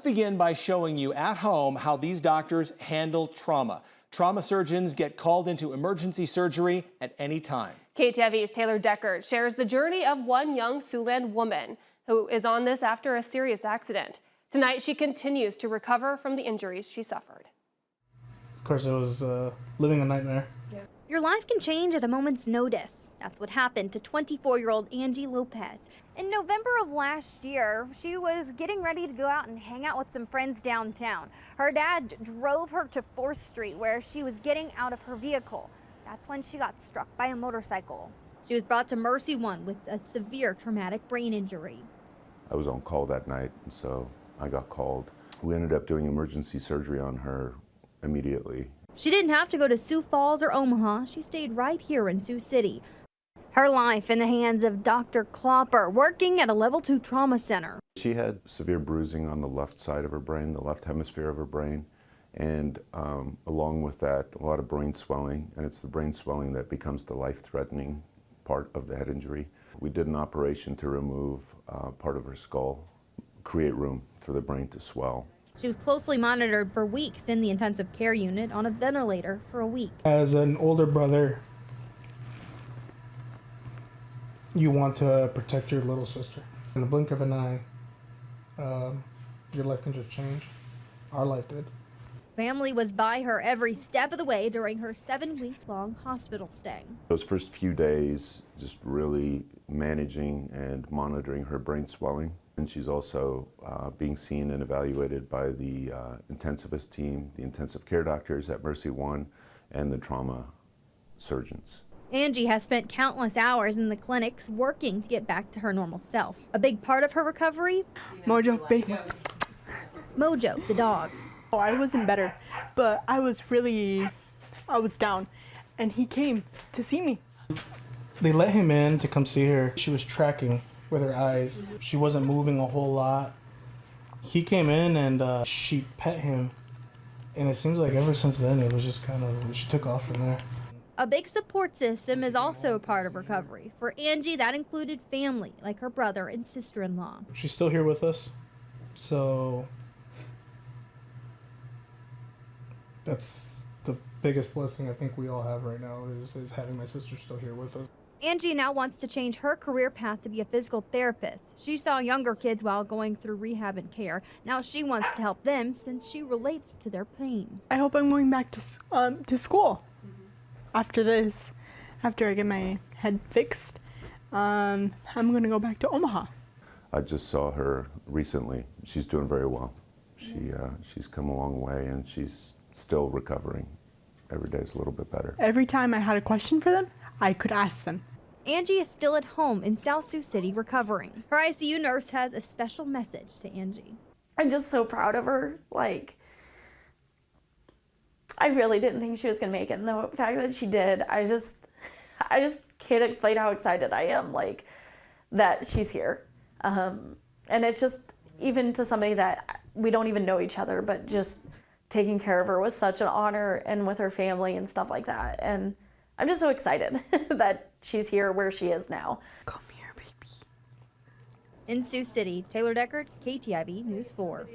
let's begin by showing you at home how these doctors handle trauma. Trauma surgeons get called into emergency surgery at any time. KTV's Taylor Deckard shares the journey of one young Siouxland woman who is on this after a serious accident. Tonight, she continues to recover from the injuries she suffered. Of course, it was living a nightmare. Your life can change at a moment's notice. That's what happened to 24-year-old Angie Lopez. In November of last year, she was getting ready to go out and hang out with some friends downtown. Her dad drove her to 4th Street where she was getting out of her vehicle. That's when she got struck by a motorcycle. She was brought to Mercy One with a severe traumatic brain injury. I was on call that night, and so I got called. We ended up doing emergency surgery on her immediately. She didn't have to go to Sioux Falls or Omaha. She stayed right here in Sioux City. Her life in the hands of Dr. Klopper, working at a level 2 trauma center. She had severe bruising on the left side of her brain, the left hemisphere of her brain, and along with that, a lot of brain swelling, and it's the brain swelling that becomes the life-threatening part of the head injury. We did an operation to remove part of her skull, create room for the brain to swell. She was closely monitored for weeks in the intensive care unit on a ventilator for a week. As an older brother, you want to protect your little sister. In the blink of an eye, your life can just change. Our life did. Family was by her every step of the way during her 7-week-long hospital stay. Those first few days, just really managing and monitoring her brain swelling. And she's also being seen and evaluated by the intensivist team, the intensive care doctors at Mercy One, and the trauma surgeons. Angie has spent countless hours in the clinics working to get back to her normal self. A big part of her recovery? Mojo, baby. Mojo, the dog. Oh, I wasn't better, but I was down, and he came to see me. They let him in to come see her. She was tracking with her eyes. She wasn't moving a whole lot. He came in and she pet him. And it seems like ever since then, it was just kind of, she took off from there. A big support system is also a part of recovery. For Angie, that included family, like her brother and sister-in-law. She's still here with us. So that's the biggest blessing I think we all have right now is having my sister still here with us. Angie now wants to change her career path to be a physical therapist. She saw younger kids while going through rehab and care. Now she wants to help them since she relates to their pain. I hope I'm going back to school after this, after I get my head fixed. I'm going to go back to Omaha. I just saw her recently. She's doing very well. She's come a long way, and she's still recovering. Every day is a little bit better. Every time I had a question for them, I could ask them. Angie is still at home in South Sioux City recovering. Her ICU nurse has a special message to Angie. I'm just so proud of her. Like, I really didn't think she was gonna make it, and the fact that she did, I just can't explain how excited I am, like, that she's here. And it's just, even to somebody that we don't even know each other, but just taking care of her was such an honor, and with her family and stuff like that. And I'm just so excited that she's here where she is now. Come here, baby. In Sioux City, Taylor Deckard, KTIV News 4.